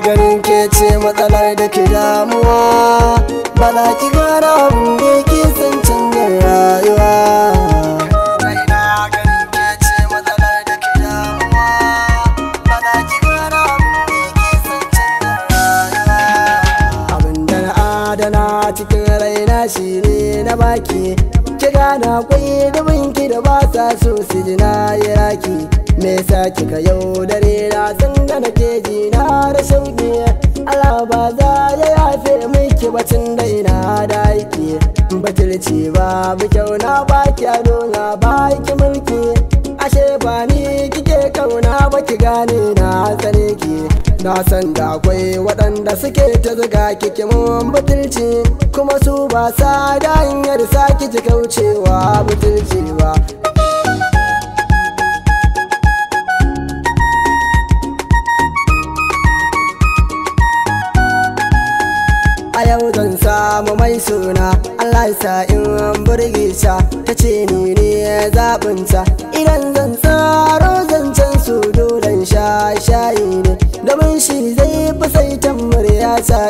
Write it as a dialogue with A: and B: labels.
A: ganin ke ce matsalar da ke damuwa, ba za ki gane abin da ke son canjin rayuwa. Abin da na adana cikin raina shi ne na baki, ki gane akwai dubinki da ba sa so su ji na yi raki. Me yasa kika yaudare na san da nake ji na da shauki, Allah ba za ya yafe miki bacin da ina da aiki. Batulci babu kyau na baki ado na baki mulki, ashe ba ni kike kauna ba ki gane na tsane ki. Na san da akwai waɗanda suke ta zuga kike mun butulci, kuma su ba sa da hanyar sa ki kaucewa butulci ba. A yau zan samu mai suna, Allah ya sa in burge sa, ta ce ni ne zaɓinta. Idan zan tsaro zancen su dole sha shayi ne, domin shi zai fi saitan murya sa